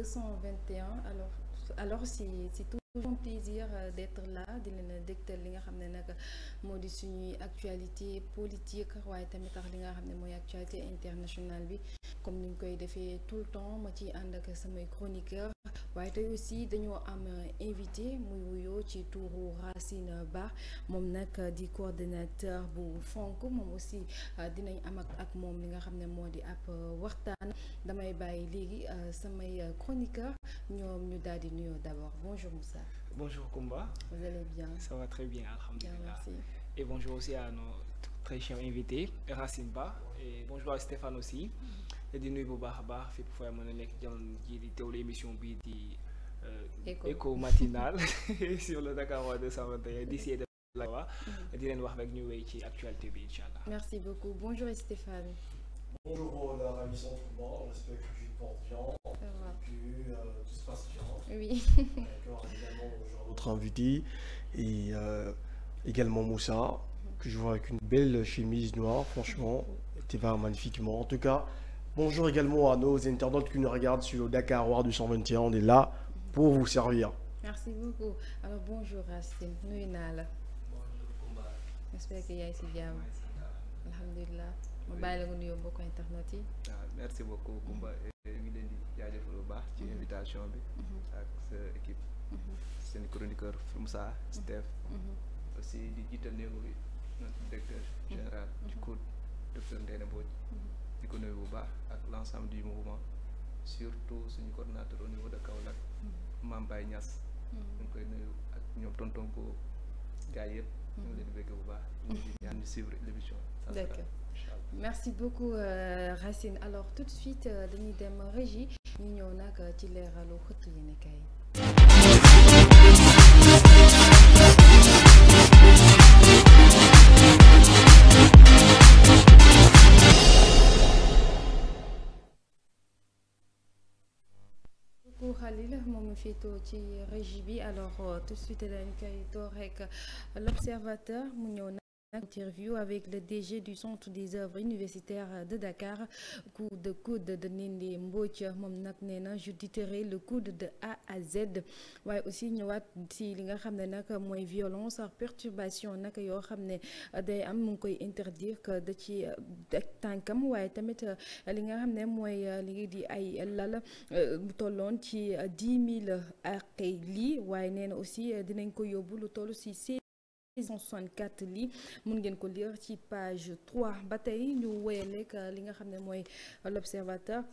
221 alors c'est toujours un plaisir d'être là di leen dégtal li nga xam ne nag moo di suñuy actualité politique waaye tamit tax li nga xam ne mooy actualité internationale bi comme ni ñu koy defee tout le temps ma ciy ànd ak samay chroniqueur waaye tey aussi dañoo am invité muy wuyoo ci tuuru Racine Ba moom nag di coordonnateur bu FONK moom aussi dinañ am ak moom li nga xam ne moo di ab waxtaan damay bàyyi léegi samay chroniqueur ñoom ñu daal di nuyoo d'abord. Bonjour Moussa. Bonjour Koumba. Vous allez bien? Ça va très bien, alhamdulillah. Merci. Et bonjour aussi à nos très chers invités, Racine Ba, et bonjour à Stéphane aussi. Et di nuyu bu baax a baax fépp fooy mën a nekk jamono ji di teewlu émission bii di écho matinal sur le Dakar 221 d'ici et de là di leen wax rek ñu wéy ci actualité bi inchallah. Merci beaucoup. Bonjour Stéphane. Bonjour la ravissante Koumba, j'espère que tu te portes bien, que tout se passe bien. Oui. D'accord, également notre invité et également Moussa, que je vois avec une belle chemise noire, franchement, tu vas magnifiquement. En tout cas, bonjour également à nos internautes qui nous regardent sur le Dakar 221, on est là pour vous servir. Merci beaucoup. Alors bonjour Racine, nuyu naa la. Bonjour Koumba. J'espère que yaa ngi ci jàmm. Alhamdulillah. ma bàyyi la nga nuyoo mbokku internet yi. Merci beaucoup Koumba ñu ngi leen di jaajëfal bu baax ci invitation bi ak sa équipe seen chroniqueur Moussa Steph aussi di jiital néew bi notre directeur général du COUD docteur Ndéné Mbodj di ko nuyu bu baax ak l'ensemble du mouvement surtout suñu coordonnateur au niveau de Kaolack Mame Baye Niass ñu ngi koy nuyu ak ñoom tonton ko gars yëpp ñu ngi leen di bëgg bu baax ñu ngi ñaan di suivre l'émission. D'accord. Merci beaucoup Racine. Alors tout de suite dañuy dem régie ñu ñëw nag ci leeralu xëtt yéenekaay. Khalil moom féetoo ci régie bi alors tout de suite dañ koy door rek l'observateur mu ñëw nag interview avec le DG du Centre des œuvres universitaires de Dakar COUD de Ndéné Mbodj moom nag nee na j'auditerai le COUD de A à Z waaye aussi ñëwaat ci li nga xam ne nag mooy violence ak perturbation nag yoo xam ne day am mu ngi koy interdire que da ci tànkam waaye tamit li nga xam ne mooy li di ay lal bu tolloon ci 10 000 ak lii waaye nee na aussi dinañ ko yóbbu lu toll ci 164 lii mun ngeen ko lire ci page 3 ba tey ñu wéyaleeg li nga xam ne mooy l'observateur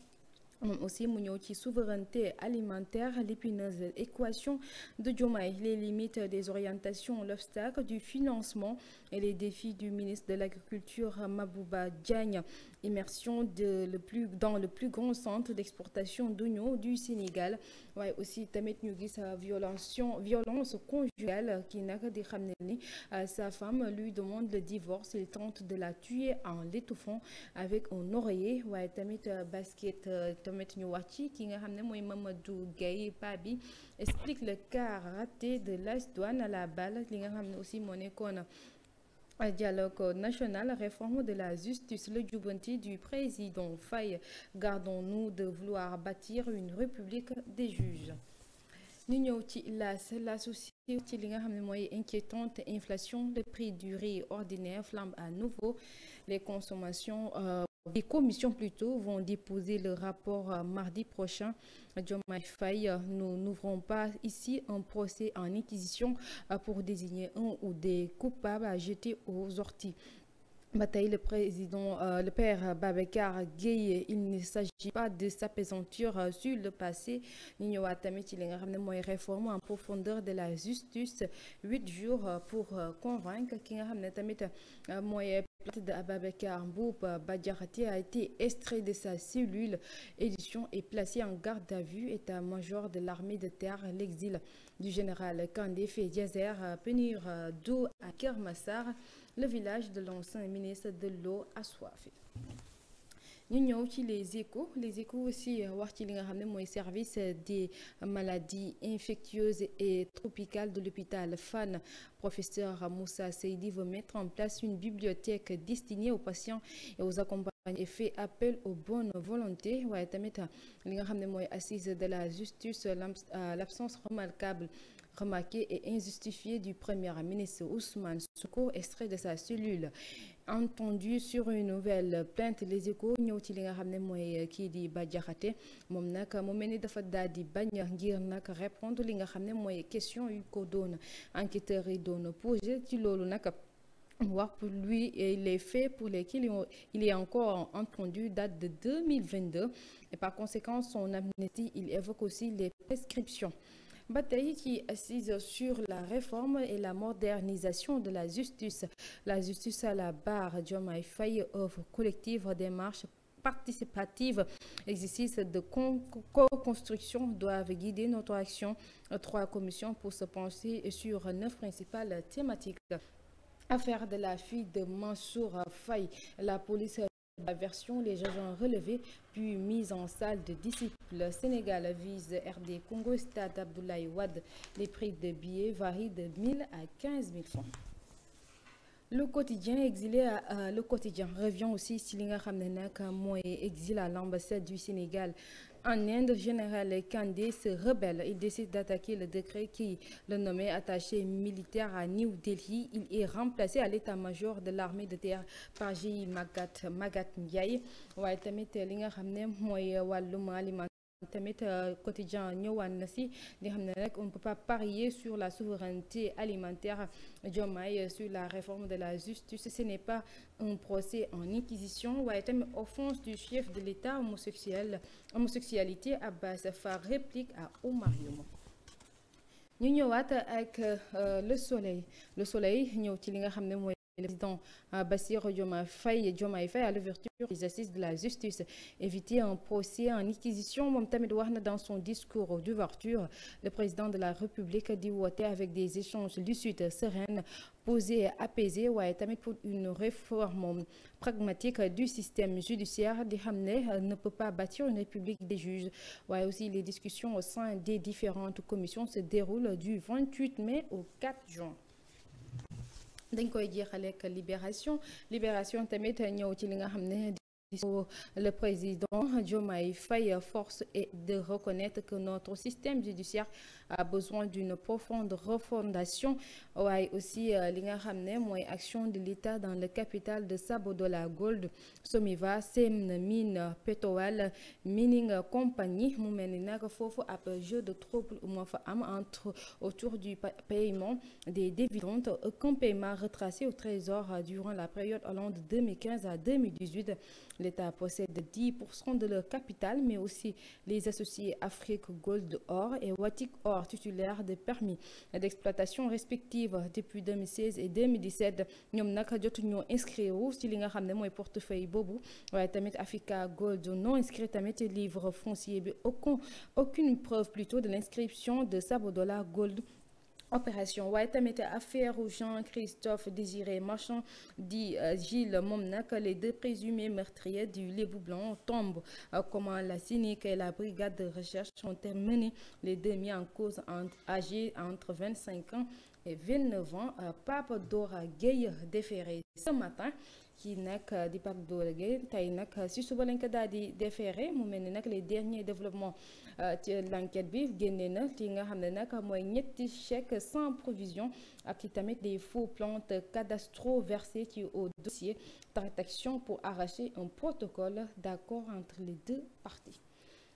moom aussi mu ñëw ci souveraineté alimentaire l'épineuse équation de Diomaye les limites des orientations l'obstacle du financement et les défis du ministre de l'agriculture Mabouba Diagne immersion dans le plus grand centre d'exportation d'oignons du Sénégal waaye aussi tamit ñu gis violence conjugale ki nag di xam ne ni sa femme lui demande le divorce il tente de la tuer en l'étouffant avec un oreiller waaye tamit basket tamit ñu wax ci ki nga xam ne mooy Mamadou Gaye pa bi explique le cas raté de l'AS Douanes à la balle li nga xam ne aussi moo nekkoon dialogue national réforme de la justice le jubbanti du président Faye gardons-nous de vouloir bâtir une république des juges ñu ñëw ci la société ci li nga xam ne mooy inquiétante inflation le prix du riz ordinaire flambe à nouveau les commissions plutôt vont déposer le rapport mardi prochain. Diomaye Faye, nous n'ouvrons pas ici un procès en inquisition pour désigner un ou des coupables à jeter aux orties. Bataille le président, le père Babacar Gueye, il ne s'agit pas de s'appesantir sur le passé. Ñu ñëwaat tamit ci li nga xam ne mooy réforme en profondeur de la justice 8 jours pour convaincre ki nga xam ne tamit mooy plainte de Ababacar Mboup Badiakhaté a été extrait de sa cellule édition et placé en garde à vue état-major de l'armée de terre l'exil du général Kandé fait Diazer pénurie d'eau à Keur Massar le village de l'ancien ministre de l'eau assoiffé ñu ñëw ci les échos aussi wax ci li nga xam ne mooy service des maladies infectieuses et tropicales de l'hôpital Fann professeur Moussa Seydi veut mettre en place une bibliothèque destinée aux patients et aux accompagnants et fait appel aux bonnes volontés waaye tamit li nga xam ne mooy assise de la justice l'absence remarquée et injustifiée du premier ministre Ousmane Sonko, extrait de sa cellule entendu sur une nouvelle plainte. Les Échos ñëw ci li nga xam ne mooy kii di Bah Diakhaté moom nag mu mel ni dafa daal di bañ ngir nag répondre li nga xam ne mooy question yu ko doon enquêteurs yi doon posé ci loolu nag voir pour lui et les faits pour lesquels il est encore entendu datent de 2022 et par conséquent son amnistie. Il évoque aussi les prescriptions. Bataille qui assise sur la réforme et la modernisation de la justice à la barre. Diomaye Faye, œuvre collective, démarche participative, exercice de co-construction doivent guider notre action. 3 commissions pour se pencher sur 9 principales thématiques. Affaire de la fille de Mansour Faye, la police la version, les agents relevés puis mise en salle de disciples. Sénégal vise RD Congo, stade Abdoulaye Wade. Les prix de billets varient de 1000 à 15 000 francs. Le quotidien exilé le quotidien revient aussi si li nga xam ne nag mooy exil à l'ambassade du Sénégal en Inde. Général Kandé se rebelle. Il décide d'attaquer le décret qui le nommait attaché militaire à New Delhi. Il est remplacé à l'état-major de l'armée de terre par J. Magat Ndiaye. waaye tamit li nga xam ne mooy wàllum alimentaire tamit quotidien ñëwaan na si li xam ne rek on ne peut pas parier sur la souveraineté alimentaire. Diomaye sur la réforme de la justice, ce n'est pas un procès en inquisition. waaye tamit offense du chef de l'État, homosexualité. Abbas Fall réplique à Omar Youm. ñu ñëwaat ak le soleil ñëw ci li nga xam ne mooy le président Bassirou Diomaye Faye à l'ouverture des assises de la justice, éviter un procès en inquisition. Moom tamit wax na dans son discours d'ouverture, le président de la République di woote avec des échanges lucides, sereins, posés et apaisés, waaye tamit pour une réforme pragmatique du système judiciaire. Di xam ne peut pas bâtir une république des juges. waaye aussi les discussions au sein des différentes commissions se déroulent du 28 mai au 4 juin. dañ koy jeexale ak libération tamit ñëw ci li nga xam ne le président Diomaye Faye force est de reconnaître que notre système judiciaire a besoin d'une profonde refondation. waaye aussi li nga xam ne mooy action de l'État dans le capital de Sabodala Gold, Somiva, Sem Mine, Petowal Mining Company. mu mel ni nag foofu ab jeu de trouble moo fa am autour du paiement des dividendes. Aucun paiement retracé au trésor durant la période allant de 2015 à 2018. L'État possède 10% de leur capital, mais aussi les associés Afrique Gold Or et Watik Or, titulaires de permis d'exploitation respectifs depuis 2016 et 2017. ñoom nag jotu ñoo inscrire ci li nga xam ne mooy portefeuille boobu. waaye tamit Africa Gold non inscrit tamit livre foncier bi aucune preuve plutôt de l'inscription de Sabodala Gold opération. waaye tamit affaire Jean-Christophe Désiré Marchand dit Gilles moom nag les 2 présumés meurtriers du Lébou Blanc tombent. Comment la CENIC et la brigade de recherche ont mené les 2 mis en cause âgés entre 25 ans et 29 ans. Pape Dora Gueye déféré ce matin. kii nag di Pape Dora Gueye tey nag si suba lañ ko daal di déféré. mu mel ni nag les derniers développements ci l'enquête bi génne na ci nga xam ne nag mooy ñetti chèques sans provision ak i tamit des faux plantes cadastraux versés ci au dossier transaction pour arracher un protocole d'accord entre les 2 parties.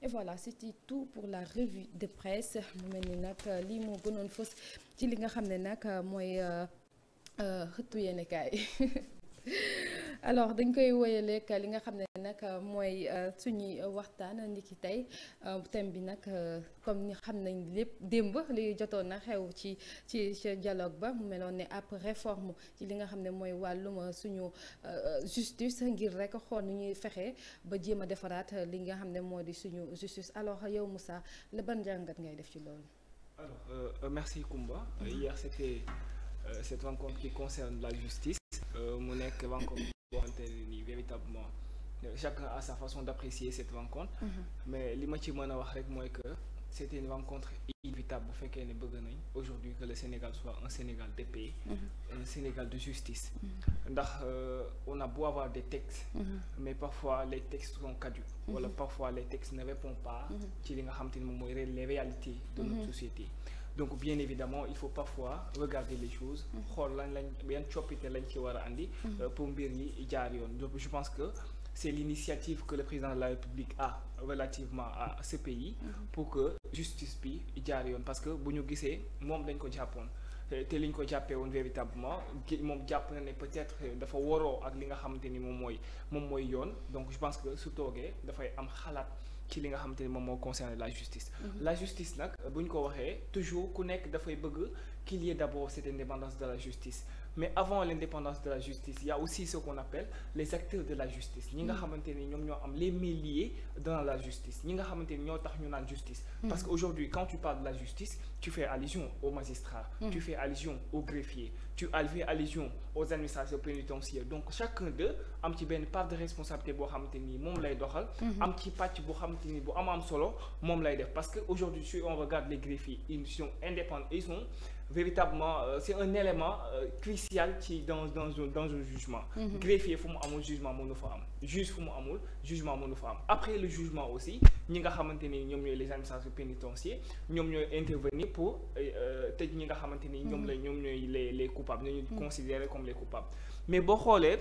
Et voilà, c'était tout pour la revue de presse. mu mel ni nag lii moo gënoon fës ci li nga xam ne nag mooy xëttu yéenekaay alors dañ koy woyaleek li nga xam ne nag mooy suñuy waxtaan ndiki tey thème bi nag comme ni xam nañ lépp démb li jotoon na xew ci dialogue ba mu meloon ne ab réforme ci li nga xam ne mooy wàllum suñu justice ngir rek xool nu ñuy fexe ba jéem a defaraat li nga xam ne moo di suñu justice. Alors yow Moussa la ban jàngat ngay def ci loolu? Alors merci Koumba. Hier c'était cette rencontre qui concerne la justice. mu nekk rencontre boo xamante ne nii véritablement chacun a sa façon d'apprécier cette rencontre. Mais li ma ci mën a wax rek mooy que c'était une rencontre inévitable bu fekkee ne bëgg nañ aujourd'hui que le Sénégal soit un Sénégal de paix, un Sénégal de justice. ndax on a beau avoir des textes, mais parfois les textes sont caducs, wala parfois les textes ne répondent pas ci li nga xam te ne moom mooy les réalités de notre société. Donc bien évidemment il faut parfois regarder les choses, xool lañ yan coppite lañ ci war a andi pour mbir yi jaar yoon. Donc je pense que c'est l'initiative que le président de la République a relativement à ce pays pour que justice bi jaar yoon, parce que bu ñu gisee moom dañ ko jàppoon te liñ ko jàppee woon véritablement moom jàpp na ne peut-être dafa waroo ak li nga xamante ni moom mooy yoon. Donc je pense que su toogee dafay am xalaat ci li nga xamante ni moom moo concerne la justice. La justice nag bu ñu ko waxee toujours ku nekk dafay bëgg qu'il y ait d'abord cette indépendance de la justice. Mais avant l'indépendance de la justice, il y a aussi ce qu'on appelle les acteurs de la justice. ñi nga xamante ni ñoom ñoo am les mêliers dans la justice, ñi nga xamante ni ñoo tax ñu naan justice. Parce qu'aujourd'hui quand tu parles de la justice, tu fais allusion aux magistrats, tu fais allusion aux greffiers, tu fais allusion aux administrations pénitentiaires. Donc chacun d'eux am ci benn part de responsabilité boo xamante ni moom lay doxal, am ci pàcc boo xamante ni bu am solo moom lay def. Parce que aujourd'hui si on regarde les greffiers, ils sont indépendants, ils sont véritablement c'est un élément crucial ci dans un jugement. Greffier fu mu amul jugement mënu fa am, juge fu mu amul jugement mënu fa am. Après le jugement aussi ñi nga xamante ni ñoom ñooy les administrations pénitentiaires ñoom ñooy intervenir pour tëj ñi nga xamante ni ñoom ñooy les coupables, ñu considérés comme les coupables. Mais boo xoolee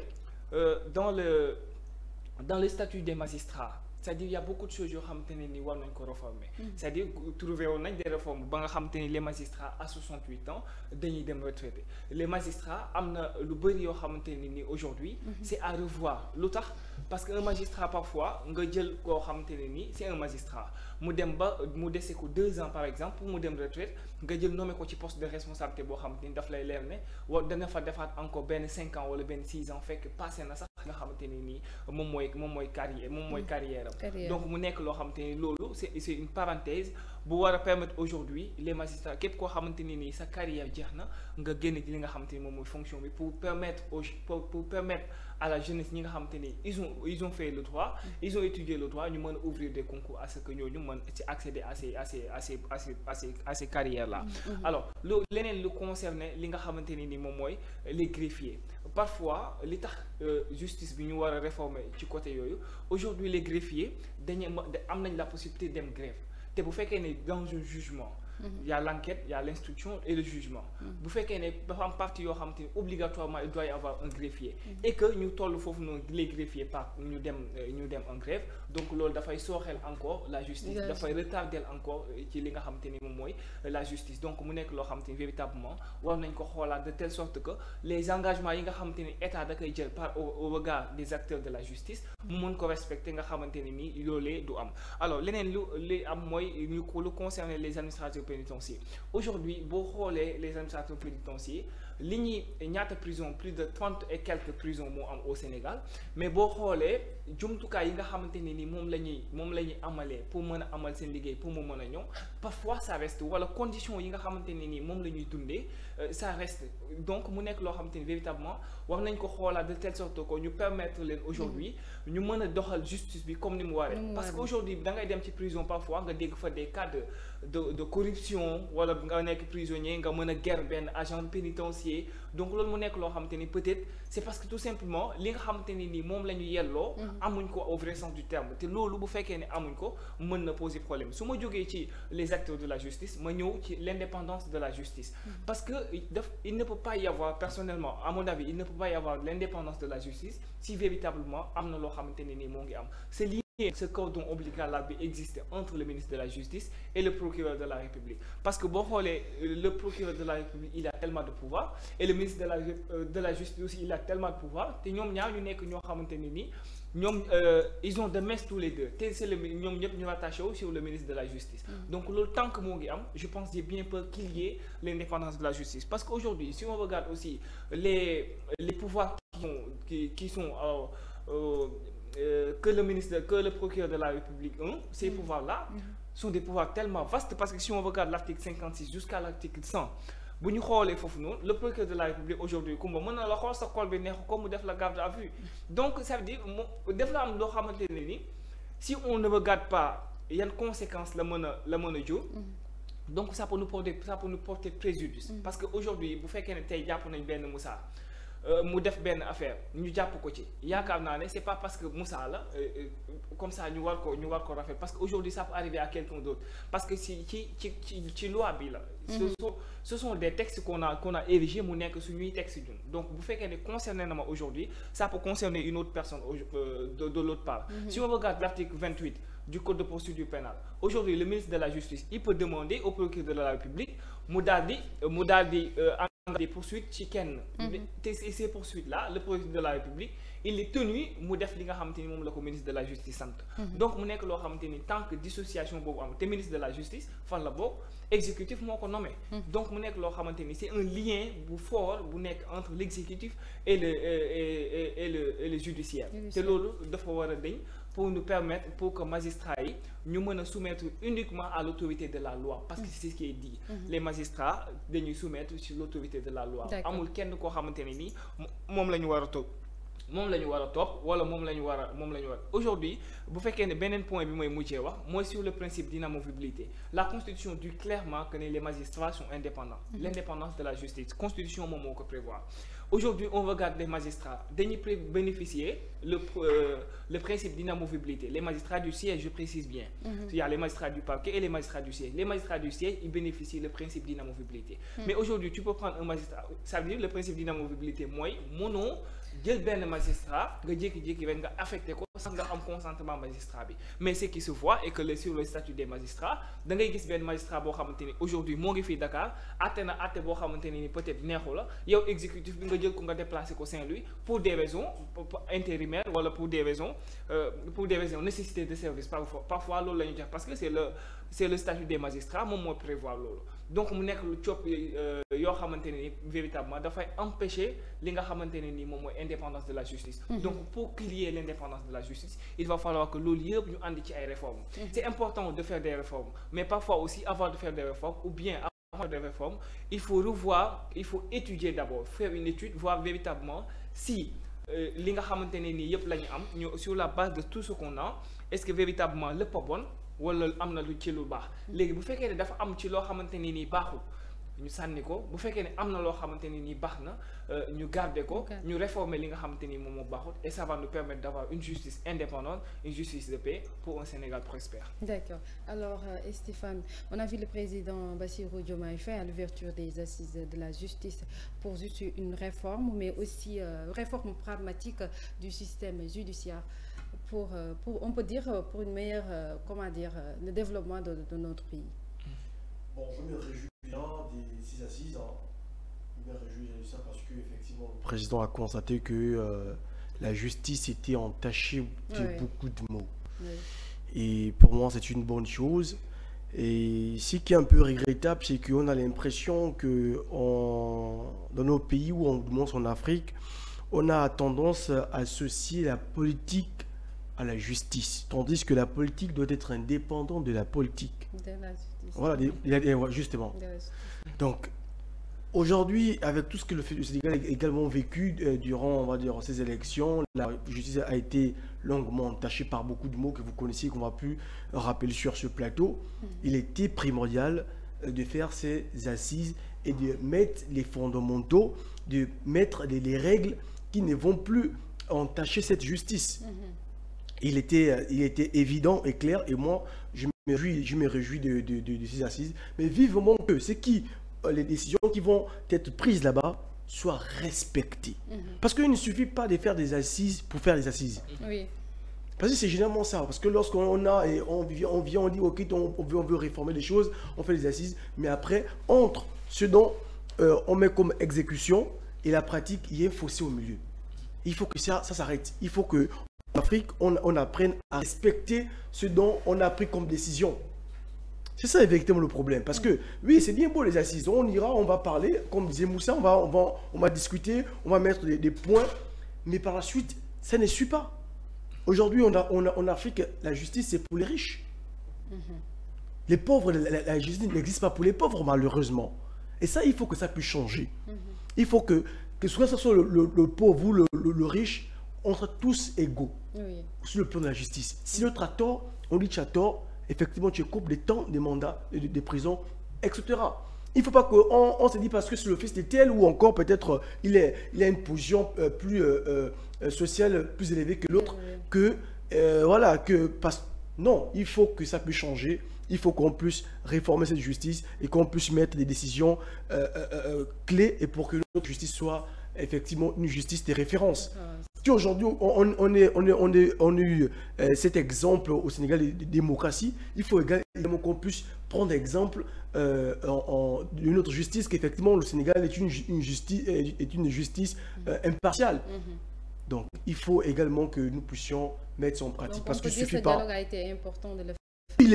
dans le statut des magistrats, c'est-à-dire il y a beaucoup de choses yoo xamante ne ni war nañ ko réformer. C'est-à-dire trouver woon nañ des réformes ba nga xamante ni les magistrats à 68 ans dañuy dem retraité. Les magistrats am na lu bëri yoo xamante ne ni aujourd'hui c'est à revoir. Lu tax parce que un magistrat parfois nga jël koo xamante ne ni c'est un magistrat mu dem ba mu dese ko 2 ans par exemple pour mu dem retraite nga jël nommé ko ci poste de responsabilité boo xamante ni daf lay leer ne dana fa defaat encore benn 5 ans wala benn 6 ans fekk passé na sax nga xamante ne nii moom mooy carrière. Donc mu nekk loo xamante ni loolu c'est une parenthèse bu war a permettre aujourd'hui les magistrats képp koo xamante ni nii sa carrière jeex na nga génn ci li nga xamante ni moom mooy fonction bi pour permettre à la jeunesse ñi nga xamante ni ils ont fait le droit, ils ont étudié le droit, ñu mën a ouvrir des concours à ce que ñooñu mën ci accéder à ces carrières là. Alors leneen lu concerné li nga xamante ni moom mooy les greffiers. Parfois li tax justice bi ñu war a réformer ci côté yooyu aujourd'hui les greffiers am nañ la possibilité dem grève te bu fekkee ne dans un jugement il y a l'enquête, il y a l'instruction et le jugement. Bu fekkee ne dafa am partie yoo xamante ni obligatoirement il doit y avoir un greffier et que ñu toll foofu noonu les greffiers par ñu dem en grève, donc loolu dafay sooxeel encore la justice, dafay retarder encore ci li nga xamante ni moom mooy la justice. Donc mu nekk loo xamante ni véritablement war nañ ko xoolaat de telle sorte que les engagements yi nga xamante ni état da koy jël au regard des acteurs de la justice mu mën ko respecter nga xamante ni nii loolee du am. Alors leneen li am mooy lu concerner les administrations pénitentiaires. Aujourd'hui boo xoolee les administrations pénitentiaires li ñuy ñaata prison, plus de 30 et quelques prisons moo am au Sénégal, mais boo xoolee jumtukaay yi nga xamante ne ni moom la ñuy amalee pour mën a amal seen liggéey pour mu mën a ñëw parfois ça reste wala conditions yi nga xamante ne ni moom la ñuy dundee ça reste. Donc mu nekk loo xamante ni véritablement war nañ ko xoolaat de telle sorte que ñu permettre leen aujourd'hui ñu mën a doxal justice bi comme ni mu waree. Parce que aujourd'hui da ngay dem ci prison parfois nga dégg fa des cas de corruption wala nga nekk prisonnier nga mën a ger benn agent pénitentiaire. Donc loolu mu nekk loo xamante ni peut-être c'est parce que tout simplement li nga xamante ni nii moom la ñu yelloo amuñ ko au vrai sens du terme te loolu bu fekkee ne amuñ ko mën na poser problème. Su ma jógee ci les acteurs de la justice ma ñëw ci l'indépendance de la justice parce que il ne peut pas y avoir, personnellement à mon avis, il ne peut pas y avoir l'indépendance de la justice si véritablement am na loo xamante ne nii moo ngi am. C'est lié ce cordon ombilical là bi existe entre le ministre de la justice et le procureur de la République, parce que boo xoolee le procureur de la République il a tellement de pouvoir et le ministre de la justice aussi il a tellement de pouvoir te ñoom ñaar ñu nekk ñoo xamante ne nii ñoom ils ont de messe tous les deux te c'est ñoom ñëpp ñu rattaché wu sur le ministre de la justice. Donc loolu tant que moo ngi am, je pense j'ai bien peur qu'il y ait l'indépendance de la justice, parce qu'aujourd'hui si on regarde aussi les pouvoirs qui sont que le procureur de la République ces pouvoirs-là sont des pouvoirs tellement vastes, parce que si on regarde l'article 56 jusqu'à l'article 100 bu ñu xoolee foofu noonu le procureur de la République aujourd'hui kumba mën na la xool sa xol bi neex ko mu def la garde à vue. Donc ça veut dire mu def la am loo xamante ne ni si on ne regarde pas yan conséquences la mën a jur donc ça peut nous porter préjudice. Parce que aujourd'hui bu fekkee ne tey jàpp nañ benn Moussa mu def benn affaire ñu jàpp ko ci yaakaar naa ne c'est pas parce que Moussa la comme ça ñu war ko rafet, parce que aujourd'hui ça peut arriver à quelqu'un d'autre, parce que ci loi bi la. Ce sont des textes qu'on a érigés mu nekk suñuy texte ñun. Donc bu fekkee ne concerné na ma aujourd'hui, ça peut concerner une autre personne de l'autre part. Si on regarde l'article 28 du code de procédure pénale, aujourd'hui le ministre de la Justice il peut demander au procureur de la République mu daal di des poursuites ci kenn. Ces poursuites là le procureur de la République il est tenu mu def li nga xamante ni moom la ko ministre de la Justice sant. Donc mu nekk loo xamante ni tant que dissociation boobu am te ministre de la Justice fan la bokk exécutif moo ko nommé. Donc mu nekk loo xamante ni c'est un lien bu fort bu nekk entre l'exécutif et le judiciaire. te loolu dafa war a dañ pour nous permettre, pour que magistrats yi ñu mën a soumettre uniquement à l'autorité de la loi, parce que c'est ce qui est dit. Les magistrats dañuy soumettre sur l'autorité de la loi. Amul kenn koo xamante ne nii moom la ñu war a topp wala moom la ñu war a aujourd'hui bu fekkee ne beneen point bi mooy mujjee wax mooy sur le principe d'inamovibilité. La constitution dit clairement que les magistrats sont indépendants. L'indépendance de la justice constitution moom moo ko prévoir. Aujourd'hui on regarde les magistrats dañuy bénéficier le principe d'inamovibilité. Les magistrats du siège, je précise bien. Il y a les magistrats du parquet et les magistrats du siège. Les magistrats du siège ils bénéficient le principe d'inamovibilité. Mais aujourd'hui tu peux prendre un magistrat, ça veut dire le principe d'inamovibilité mooy mënoo jël benn magistrat nga jékki-jékki rek nga affecté ko sans nga am consentement magistrat bi. Mais ce qui se voit est que sur le statut des magistrats da ngay gis benn magistrat boo xamante ni aujourd'hui moo ngi fii Dakar àtte na àtte boo xamante ni peut-être neexu la yow exécutif bi nga jël ko nga déplacé ko Saint-Louis pour des raisons intérimaires wala pour des raisons nécessité de service parfois loolu la ñu def parce que c'est le statut des magistrats moom moo prévoir loolu. Donc mu nekk lu copp yoo xamante ne ni véritablement dafay empêcher li nga xamante ne ni moom mooy indépendance de la justice. Donc pour qu'il y ait l'indépendance de la justice il va falloir que loolu yëpp ñu andi ci ay réformes. C'est important de faire des réformes, mais parfois aussi avant de faire des réformes ou bien avant des réformes il faut revoir, il faut étudier d'abord, faire une étude, voir véritablement si li nga xamante ne ni yëpp la ñu am ñu sur la base de tout ce qu'on a, est-ce que véritablement lépp a bon wala am na lu ci lu baax. Léegi bu fekkee ne dafa am ci loo xamante ni nii baaxul ñu sànni ko, bu fekkee ne am na loo xamante ni nii baax na ñu garder ko, ñu réformer li nga xamante ni moom moo baaxul, et ça va nous permettre d'avoir une justice indépendante, une justice de paix pour un Sénégal prospère. D'accord. Alors Stéphane, on a vu le président Bassirou Diomaye Faye à l'ouverture des assises de la justice pour juste une réforme, mais aussi réforme pragmatique du système judiciaire. Pour on peut dire pour une meilleure le développement de notre pays. Bon, je me réjouis bien des 6 assises. Je me réjouis de ça parce que effectivement le président a constaté que la justice était entachée de beaucoup de maux. Et pour moi c'est une bonne chose. Et ce qui est un peu regrettable, c'est qu'on a l'impression que dans nos pays ou en moins en Afrique, on a tendance à associer la politique à la justice, tandis que la politique doit être indépendante de la politique. De la justice. Voilà, justement. Donc, aujourd'hui, avec tout ce que le Sénégal a également vécu durant, on va dire, ces élections, la justice a été longuement entachée par beaucoup de mots que vous connaissez, qu'on va plus rappeler sur ce plateau. Il était primordial de faire ces assises et de mettre les fondamentaux, de mettre les règles qui ne vont plus entacher cette justice. Il était évident et clair, et moi je me réjouis de ces assises, mais vivement que les décisions qui vont être prises là-bas soient respectées. Parce qu'il ne suffit pas de faire des assises pour faire des assises. Oui. Parce que c'est généralement ça, parce que lorsqu'on vient, on dit ok, on veut réformer les choses, on fait des assises, mais après, entre ce dont on met comme exécution et la pratique, il y a un fossé au milieu. Il faut que ça s'arrête. Il faut que en Afrique, on apprenne à respecter ce dont on a pris comme décision. C'est ça effectivement le problème. Parce que, oui, c'est bien beau les assises. On ira, on va parler, comme disait Moussa, on va discuter, on va mettre des points. Mais par la suite, ça ne suit pas. Aujourd'hui, en Afrique, la justice, c'est pour les riches. Les pauvres, la justice n'existe pas pour les pauvres, malheureusement. Et ça, il faut que ça puisse changer. Il faut que ce soit le pauvre ou le riche, on sera tous égaux sur le plan de la justice. Si l'autre a tort, on dit tu as tort, effectivement tu coupes des temps, des mandats, des prisons etc. Il ne faut pas qu'on se dise parce que c'est le fils de tel ou encore peut-être il a une position plus sociale, plus élevée que l'autre, non, il faut que ça puisse changer. Il faut qu'on puisse réformer cette justice et qu'on puisse mettre des décisions clés et pour que notre justice soit effectivement une justice de référence. Si aujourd'hui on a eu cet exemple au Sénégal de démocratie, il faut également qu'on puisse prendre exemple d'une autre justice, qu'effectivement le Sénégal est une justice impartiale. Donc il faut également que nous puissions mettre ça en pratique. Donc, parce que ce dialogue a été important de le faire. Il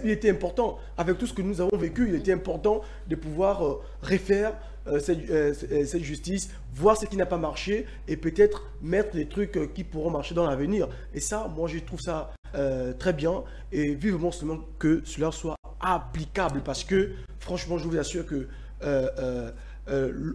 était important, avec tout ce que nous avons vécu, il était important de pouvoir refaire cette justice, voir ce qui n'a pas marché et peut-être mettre des trucs qui pourront marcher dans l'avenir. Et ça, moi, je trouve ça très bien et vivement seulement que cela soit applicable parce que, franchement, je vous assure que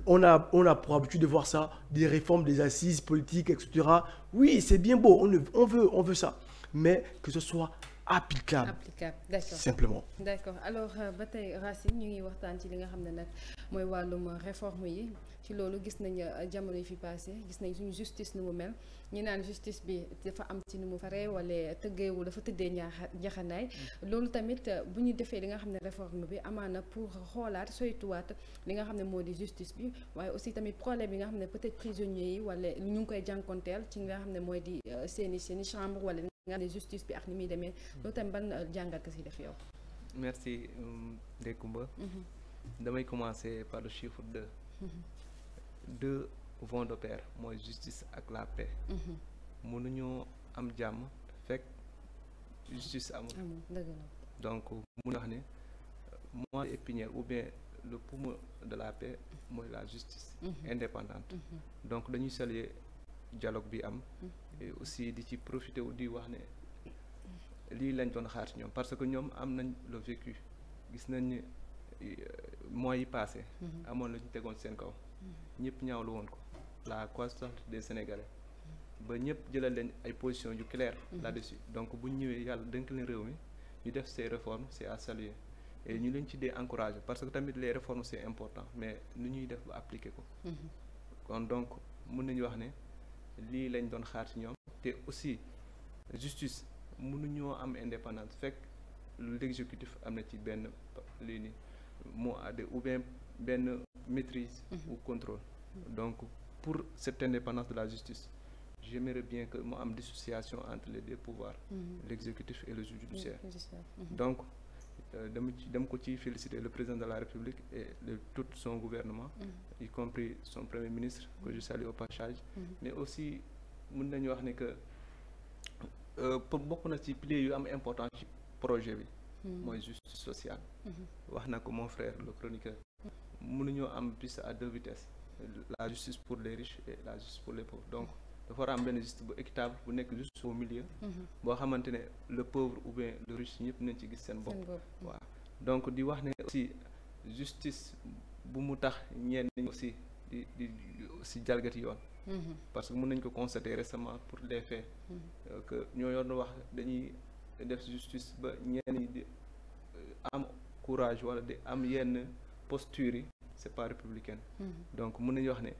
on a pour habitude de voir ça, des réformes, des assises politiques, etc. Oui, c'est bien beau, on veut ça, mais que ce soit applicable. D'accord. Simplement. D'accord. Alors ba tey Racine ñu ngi waxtaan ci li nga xam ne nag mooy wàllum réforme yi ci loolu gis nañ jamono yi fi passé gis nañ suñu justice nu mu mel ñi naan justice bi dafa am ci nu mu faree wala tëggeewul dafa tëddee njaxanaay loolu tamit bu ñu defee li nga xam ne réforme bi amaana pour xoolaat soytuwaat li nga xam ne moo di justice bi waaye aussi tamit problème yi nga xam ne peut-être prisonniers yi wala ñu ngi koy jànkonteel ci li nga xam ne mooy di seeni chambre wala nga ne justice bi ak ni muy demee loolu tamit ban jàngat ka si def yow. Merci Ndeye Comba. damay commencer par le chiffre 2. 2 vont de pair mooy justice ak la paix. mënuñoo am jàmm fekk justice amul. donc mun wax ne moelle épinière ou bien le poumon de la paix mooy la justice indépendante. donc dañuy saluer dialogue bi am. et aussi di ci profiter wu di wax ne lii lañ doon xaar ci ñoom parce que ñoom am nañ le vécu gis nañ ni mois yi passé amoon la ñu tegoon seen kaw ñëpp ñaawlu woon ko la constance des Sénégalais ba ñëpp jëlal leen ay positions yu claires là-dessus donc bu ñu ñëwee yàlla dënk leen réew mi ñu def ces réformes c'est à saluer et ñu leen ci dee encourager parce que tamit les réformes c'est important mais nu ñuy def ba appliquer ko kon donc mën nañu wax ne lii lañ doon xaar ci ñoom te aussi justice mënuñoo am indépendance fekk l'exécutif am na ci benn lii ni moo adde ou bien benn maîtrise ou contrôle donc pour cette indépendance de la justice j'aimerais bien que mu am dissociation entre les deux pouvoirs l'exécutif et le judiciaire donc dama ko ci féliciter le président de la République et tout son gouvernement y compris son premier ministre que je salue au passage mais aussi mën nañu wax ne que pour bokk na ci piliers yu am important ci projet bi mooy justice sociale wax na ko mon frère le chroniqueur mënuñoo am piste à 2 vitesses la justice pour les riches et la justice pour les pauvres donc dafa war a am benn justice bu équitable bu nekk juste au milieu boo xamante ne le pauvre ou bien le riche ñëpp nañ ci gis seen bopp waaw donc di wax ne aussi justice bu mu tax ñenn ñi aussi di aussi jalgati yoon parce que mën nañ ko constater récemment pour les faits que ñoo yoon wax dañuy def justice ba ñenn ñi di am courage wala di am yenn posture yi c'est pas républicaine donc mën nañu wax ne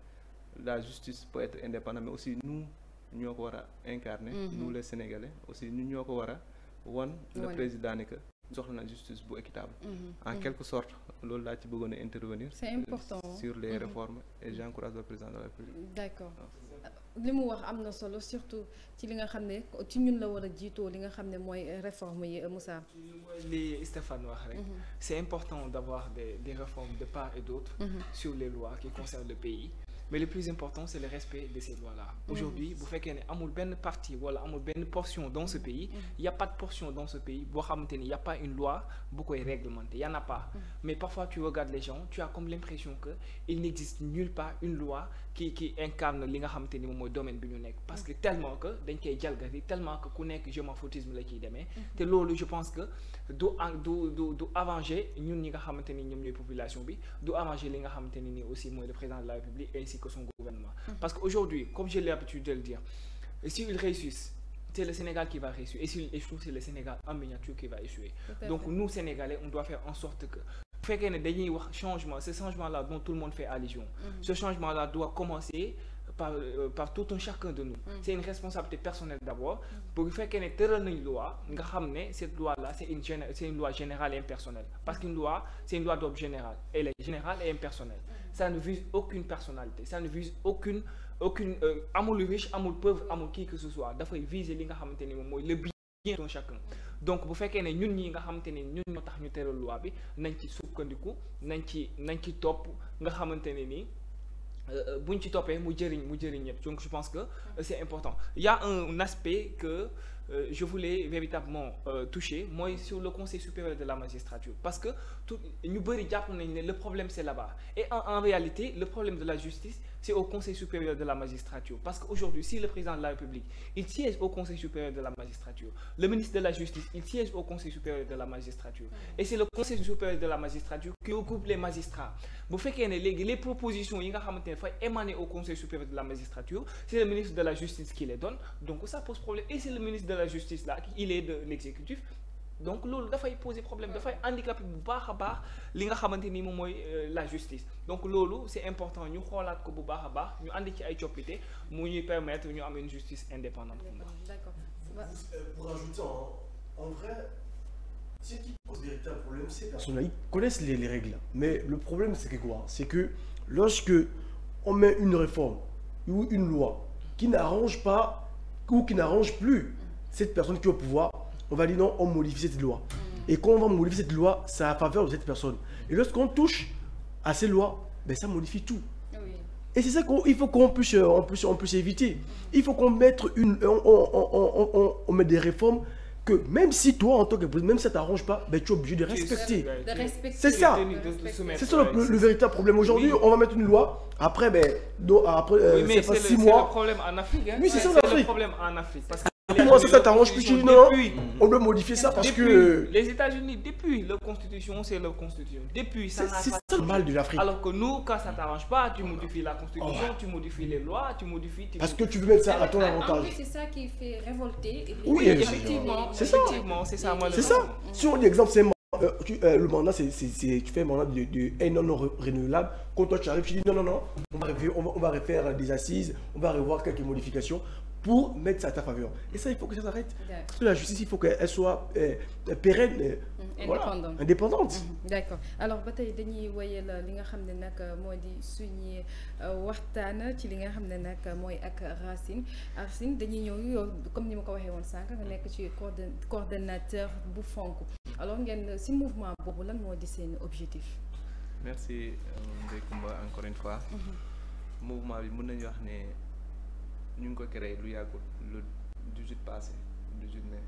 la justice peut être indépendante mais aussi nous ñoo ko war a incarner nous les Sénégalais aussi ñun ñoo ko war a wan le président ne que soxla na justice bu équitable en quelque sorte loolu laa ci bëggoon a intervenir c'est important sur les réformes et j'encourage le président de la République d'accord li mu wax am na solo surtout ci li nga xam ne ci ñun la war a jiitoo li nga xam ne mooy réforme yi Moussa mooy li Stéphane wax rek c'est important d'avoir des réformes de part et d'autre sur les lois qui concernent le pays mais le plus important c'est le respect de ces lois-là aujourd'hui bu fekkee ne amul benn partie wala amul benn portion dans ce pays il y a pas de portion dans ce pays boo xamante ni il y a pas une loi bu koy réglementer il y en a pas mais parfois tu regardes les gens tu as comme l'impression que il n'existe nulle part une loi qui incarne li nga xamante ni moom mooy domaine bi ñu nekk parce que tellement que dañ koy jalgati tellement que ku nekk je m'en foutisme la ciy demee te loolu je pense que du arranger ñun ñi nga xamante ni ñoom ñooy population bi du arranger li nga xamante ni nii aussi mooy le président de la République ainsi que son gouvernement parce que aujourd'hui comme j'ai l'habitude de le dire s'ils réussissent c'est le Sénégal qui va réussir et s'ils échouent c'est le Sénégal en miniature qui va échouer donc nous Sénégalais on doit faire en sorte que fekkee ne dañuy wax changement, ce changement-là dont tout le monde fait allusion, ce changement-là doit commencer par tout un chacun de nous. C'est une responsabilité personnelle d'abord. Pour faire qu'elle ait une loi, cette loi-là, c'est une loi générale et impersonnelle. Parce qu'une loi, c'est une loi d'ordre général. Elle est générale et impersonnelle. Ça ne vise aucune personnalité. Ça ne vise aucune amour riche, amour pauvre, amour qui que ce soit. Il faut viser le bien de chacun. Donc bu fekkee ne ñun ñi nga xamante ne ñun ñoo tax ñu teral loi bi nañ ci sukkandiku nañ ci topp nga xamante ne nii buñ ci toppee mu jëriñ ñëpp. Donc je pense que c'est important. Il y a un aspect que je voulais véritablement toucher, moi sur le Conseil supérieur de la magistrature, parce que ñu bëri jàpp nañ ne le problème c'est là-bas, et en réalité le problème de la justice c'est au Conseil supérieur de la magistrature, parce qu'aujourd'hui si le président de la République il siège au Conseil supérieur de la magistrature, le ministre de la Justice il siège au Conseil supérieur de la magistrature, et c'est le Conseil supérieur de la magistrature qui regroupe les magistrats. Bu fekkee ne léegi les propositions yi nga xamante ne dafay émaner au Conseil supérieur de la magistrature, c'est le ministre de la Justice qui les donne, donc ça pose problème, et c'est le ministre de la Justice là il est de l'exécutif. Donc loolu dafay poser problème, dafay handicapé bu baax a baax li nga xamante ni moom mooy la justice. Donc loolu c'est important ñu xoolaat ko bu baax a baax ñu andi ci ay coppite mu ñuy permettre ñu am une justice indépendante. D'accord. Pour ajouter, en vrai, ce qui pose véritable problème, c'est personnes ils connaissent les règles, mais le problème c'est que quoi? C'est que lorsque on met une réforme ou une loi qui n'arrange pas ou qui n'arrange plus cette personne qui est au pouvoir, on va dire non, on modifie cette loi. Et quand on va modifier cette loi, c'est à faveur de cette personne. Et lorsqu'on touche à ces lois, ben ça modifie tout. Oui. Et c'est ça qu'il faut qu'on puisse éviter. Il faut qu'on mette on met des réformes que même si toi, en tant que président, même si ça ne t'arrange pas, ben, tu es obligé de respecter. C'est ça. C'est ça le véritable problème. Aujourd'hui, on va mettre une loi. Après, c'est pas 6 mois. C'est le problème en Afrique. Hein. Oui, c'est ça le problème en Afrique. Parce que moi, ça t'arrange plus, tu dis non, on doit modifier ça parce que... Les États-Unis, depuis leur constitution, c'est leur constitution. Depuis, ça c'est ça le mal de l'Afrique. Alors que nous, quand ça t'arrange pas, tu modifies la constitution, tu modifies les lois, tu modifies... Parce que tu veux mettre ça à ton avantage. En fait, c'est ça qui fait révolter. Oui, effectivement. C'est ça. C'est ça, moi, c'est ça. Si on dit exemple, c'est le mandat, tu fais un mandat de non renouvelable. Quand toi tu arrives, tu dis non, on va refaire des assises, on va revoir quelques modifications pour mettre ça à ta faveur. Et ça, il faut que ça s'arrête. Parce que la justice, il faut qu'elle soit pérenne, indépendante. D'accord. Alors, ba tey dañuy wéyal li nga xam ne nag moo di suñu waxtaan ci li nga xam ne nag mooy ak Racine dañuy ñëw comme ni ma ko waxee woon sànq nga nekk ci coordonnateur bu FONK. Alors ngeen si mouvement boobu lan moo di seen objectif. Merci Ndeye Comba encore une fois. Mouvement bi mën nañu wax ne ñu ngi ko créé lu yàggul le 18 passé 18 mai.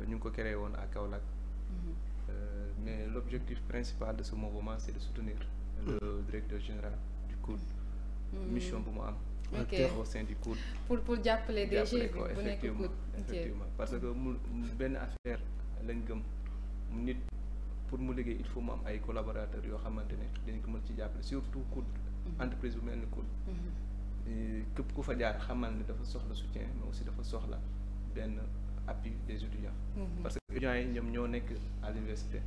ñu ngi ko créé woon à Kaolack. Mais l'objectif principal de ce mouvement c'est de soutenir le directeur général du COUD. Mission bu mu am. Au sein du COUD. Pour jàppale DG bi bu nekk COUD. Effectivement parce que mu benn affaire lañ gëm nit pour mu liggéey il faut mu am ay collaborateurs yoo xamante ne dañ ko mën ci jàppale surtout COUD. Entreprise bu mel ni COUD. képp ku fa jaar xamal ne dafa soxla soutien mais aussi dafa soxla benn appui des étudiants. Parce que étudiants yi ñoom ñoo nekk à l'université.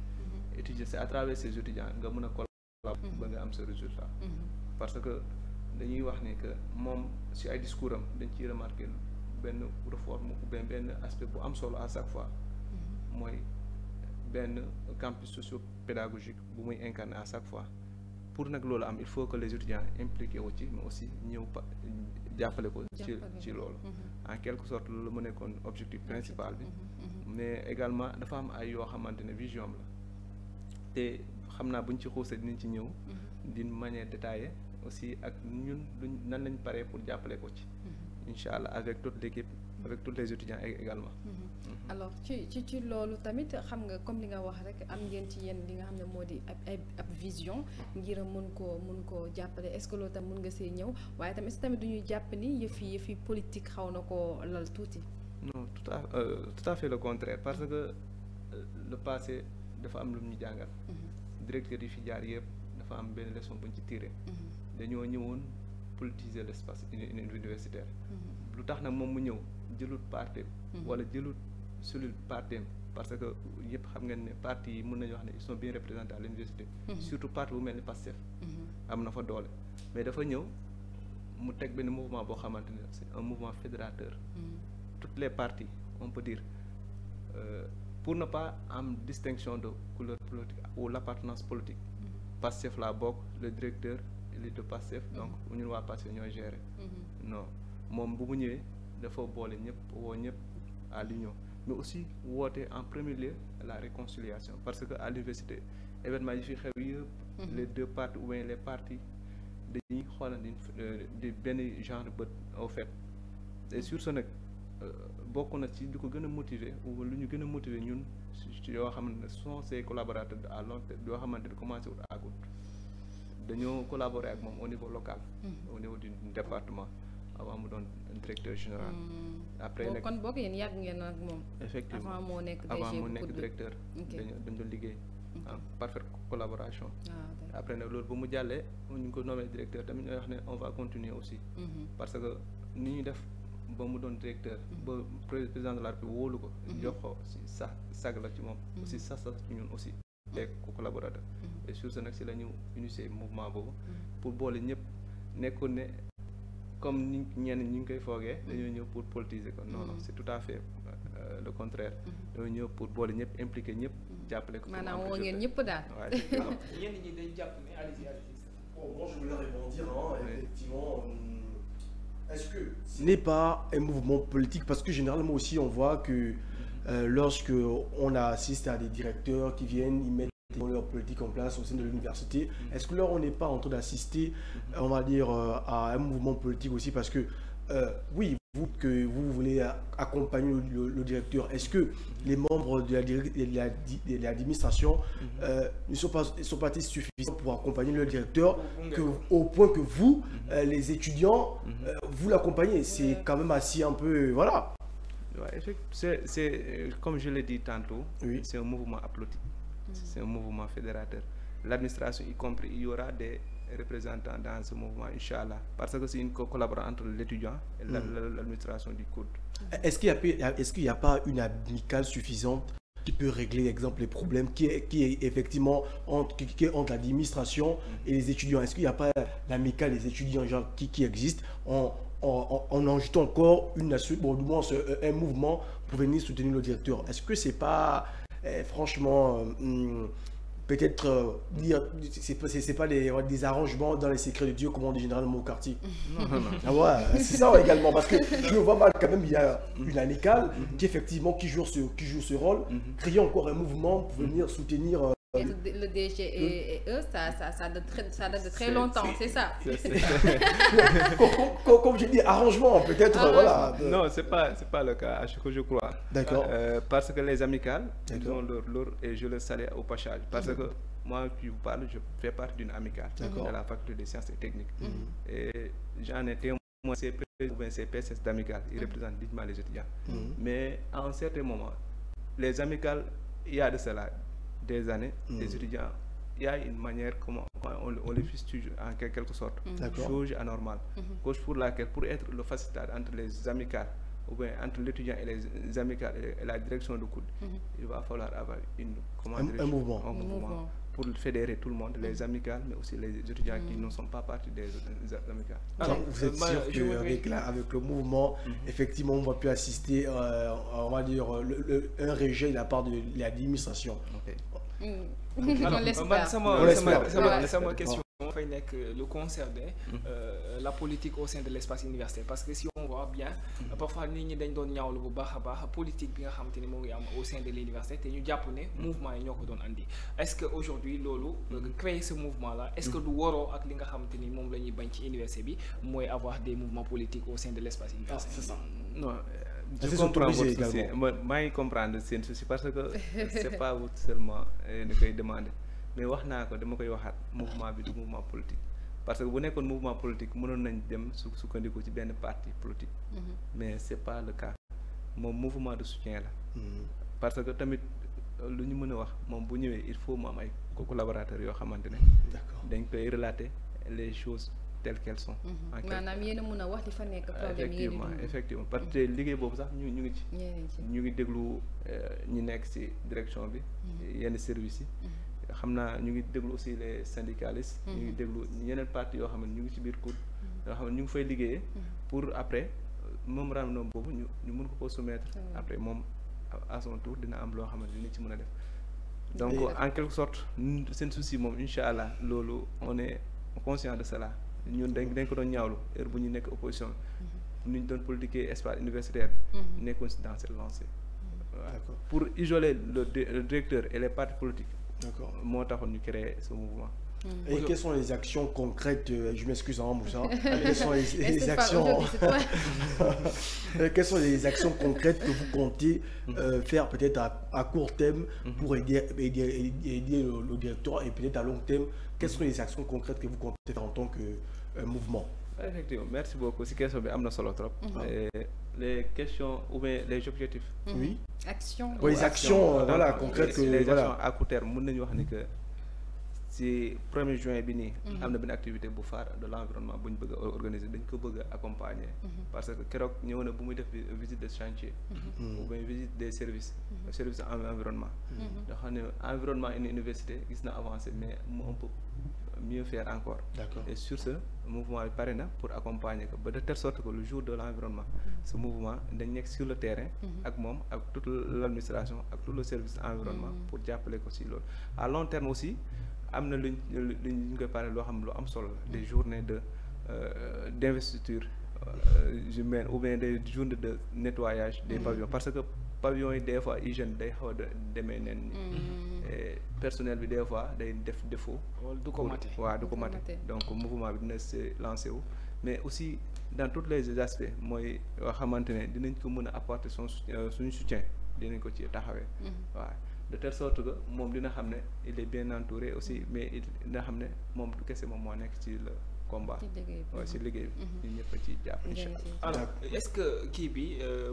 Étudier c'est à travers ces étudiants nga mën a collaborer ba nga am ce résultat. Parce que dañuy wax ne que moom si ay discours am dañ ciy remarquer benn réforme ou benn aspect bu am solo à chaque fois mooy benn campus socio-pédagogique bu muy incarner à chaque fois. Pour nag loolu am il faut que les étudiants impliqués wu ci mais aussi ñëw jàppale ko ci loolu en quelque sorte loolu mu nekkoon objectif principal bi mais également dafa am ay yoo xamante ne vision la te xam naa buñ ci xuusee dinañ ci ñëw d'une manière détaillée aussi ak ñun nan lañ paree pour jàppale ko ci incha allah avec toute l'équipe avec tous les étudiants également. Alors ci loolu tamit xam nga comme li nga wax rek am ngeen ci yéen li nga xam ne moo di ab vision ngir mun koo jàppale est-ce que loolu tam mun nga see ñëw waaye tamit est-ce que tamit duñuy jàpp ni yëfi politique xaw na koo lal tuuti. Non tout à fait le contraire parce que le passé dafa am lu ñu jàngal. Directeur yi fi jaar yëpp dafa am benn leçon bu ñu ci tiré. dañoo ñëwoon politiser l'espace universitaire. lu tax nag moom mu ñëw jëlut partem wala jëlut cellule partem parce que yëpp xam ngeen ne parti yi mën nañu wax ne ils sont bien représentés à l'université surtout parti bu mel ni Pastef am na fa doole mais dafa ñëw mu teg benn mouvement boo xamante ne c'est un mouvement fédérateur toutes les partis on peut dire pour ne pas am distinction de couleur politique ou l'appartenance politique Pastef la bokk le directeur il est de Pastef donc ñun waa Pastef ñooy gérer non moom bu mu ñëwee dafa boole ñëpp woo ñëpp à l'union mais aussi woote en premier lieu la réconciliation parce que à l'université événement yi fi xew yëpp les deux parties ou bien les partis dañuy xoolandi di benn genre bët au fait et sur ce nag bokk na ci di ko gën a motiver ou lu ñu gën a motiver ñun yoo xamante ne sont ses collaborateurs à long terme yoo xamante ne commencé wut àggut dañoo collaborer ak moom au niveau local au niveau du département avant mu doon directeur général après nag kon bokk yéen yàgg ngeen ak moom effectivement avant moo nekk directeur dañ doon liggéey en parfaite collaboration après nag loolu ba mu jàllee ñu ko nommé directeur tamit ñooy wax ne on va continuer aussi parce que ni ñu def ba mu doon directeur ba président de la République wóolu ko jox ko si sax sag la ci moom aussi sax ci ñun aussi teg ko collaborateur et sur ce nag si la ñu initier mouvement boobu pour boole ñëpp nekkoon ne comme ni ñenn ñi ngi koy foogee dañoo ñëw pour politiser ko non c'est tout à fait le contraire dañoo ñëw pour boole ñëpp impliquer ñëpp jàppale ko maanaam woo ngeen ñëpp daal ñenn ñi day jàpp ne allez-y bon moi je voulais rebondir effectivement est-ce que ce n'est pas un mouvement politique parce que généralement aussi on voit que lorsque on assiste à des directeurs qui viennent ils mettent leur politique en place au sein de l'université, est-ce que là on n'est pas en train d'assister, on va dire, à un mouvement politique aussi parce que oui, vous voulez accompagner le directeur, est-ce que les membres de l'administration ne sont pas suffisants pour accompagner le directeur au point que vous, les étudiants, vous l'accompagnez? C'est quand même assez un peu, voilà. Ouais, c'est comme je l'ai dit tantôt, oui. C'est un mouvement applaudit. C'est un mouvement fédérateur. L'administration y compris, il y aura des représentants dans ce mouvement, Inch'Allah. Parce que c'est une collaboration entre l'étudiant et l'administration du COUD. Est-ce qu'il n'y a pas une amicale suffisante qui peut régler, exemple, les problèmes qui est effectivement entre l'administration et les étudiants? Est-ce qu'il n'y a pas l'amicale des étudiants genre, qui existe en ajoutant encore un mouvement pour venir soutenir le directeur? Est-ce que c'est pas... franchement, peut-être dire, c'est pas des arrangements dans les secrets de Dieu, comme on dit généralement au quartier. Non. Ah ouais, c'est ça également, parce que je vois mal quand même, il y a une amicale qui joue ce rôle, créer encore un mouvement pour venir soutenir. Le DG et eux, ça date de très longtemps, c'est ça. Comme je dis, arrangement peut-être, voilà. Non, c'est pas le cas, à ce que je crois. D'accord. Parce que les amicales, ils ont leur et je le salue au passage. Parce que moi, qui vous parle, je fais partie d'une amicale de la faculté des sciences et techniques. Et j'en ai témoin CP ou bien CPSS d'amicales, ils représentent ditement les étudiants. Mais à un certain moment, les amicales, il y a de cela des années, les étudiants, il y a une manière comment on les fustige en quelque sorte, chose anormale, cause pour laquelle, pour être le facilitateur entre les amicales, ou bien entre l'étudiant et les amicales et la direction du COUD, il va falloir avoir un mouvement pour fédérer tout le monde, les amicales, mais aussi les étudiants qui ne sont pas partie des amicales. Alors, vous êtes sûr qu'avec le mouvement, effectivement, on va plus assister, on va dire, un rejet de la part de l'administration. Alors, ma question dafay nekk le concerner la politique au sein de l'espace universitaire parce que si on voit bien parfois nit ñi dañ doon ñaawlu bu baax a baax politique bi nga xamante ni moo ngi am au sein de l'université te ñu jàpp ne mouvement yi ñoo ko doon andi est-ce que aujourd'hui loolu créer ce mouvement là est-ce que du waroo ak li nga xamante ni moom la ñuy bañ ci université bi mooy avoir des mouvements politiques au sein de l'espace universitaire? C'est ça. Non. Je comprends votre souci. Moi, je comprends ce souci parce que c'est pas vous seulement ni koy demander mais wax naa ko dama koy waxaat mouvement bi du mouvement politique parce que bu nekkoon mouvement politique mënoon nañ dem sukkandiku ci benn parti politique mais c'est pas le cas moom mouvement de soutien la parce que tamit lu ñu mën a wax moom bu ñëwee il faut mu am ay collaborateurs yoo xamante ne dañ koy relater les choses telles qu'elles sont. maanaam yéen a mën a wax li fa nekk problème yi effectivement parce que liggéey boobu sax ñu ngi ci. ñu ngi déglu ñi nekk ci direction bi. yenn services yi. xam naa ñu ngi déglu aussi les syndicalistes. ñu ngi déglu yeneen partis yoo xam ne ñu ngi ci biir COUD. yoo xam ne ñu ngi fay liggéeyee. pour après moom référendum boobu ñu mën ko soumettre. après moom à son tour dina am loo xam ne dina ci mën a def. donc en quelque sorte seen souci moom incha allah loolu on est conscient de cela ñun dañ ko doon ñaawlu heure bu ñu nekk opposition nu ñu doon politiquer espace universitaire nekkoon si dans cette lancée pour isoler le directeur et les partis politiques moo taxoon ñu créer ce mouvement. Et quelles sont les actions concrètes, je m'excuse Moussa, quelles sont les actions quelles sont les actions concrètes que vous comptez faire peut-être à court terme pour aider le directeur et peut-être à long terme, quelles sont les actions concrètes que vous comptez faire en tant que mouvement? Effectivement, merci beaucoup. C'est question de Amna Solo trop. Les questions ou bien les objectifs. Oui. Actions. Oui, les actions voilà, concrètes. Les actions à court terme, nous nous disons que si 1er juin bi nii am na benn activité bu phare de l'environnement bu ñu bëgg a organiser dañ ko bëgg a accompagner parce que keroog ñëw na bu muy def visite de chantier ou bien visite des services service environnement nga xam ne environnement une université gis na avancé mais on peut mieux faire encore. D'accord. Et sur ce mouvement bi pare na pour accompagner ko ba de telle sorte que le jour de l'environnement ce mouvement dañ nekk sur le terrain ak moom ak toute l'administration ak tout le service environnement pour jàppale ko si loolu à long terme aussi am na luñ koy pare loo xam lu am solo la des journées de d'investiture humaine ou bien des journées de nettoyage des pavillons parce que pavillons yi des fois hygiène day xaw a demee nen personnel bi des fois day def défaut du ko mate waaw du ko mate donc mouvement bi dina se lancer wu mais aussi dans tous les aspects mooy yoo xamante ne dinañ ko mën a apporter suñu soutien dinañ ko ci taxawee waaw de telle sorte que moom dina xam ne il est bien entouré aussi mais dina xam ne moom du kese moom moo nekk ci le combat waaw ci liggéey bi ñu ñëpp ci jàpp incha allah. alors est-ce que kii bi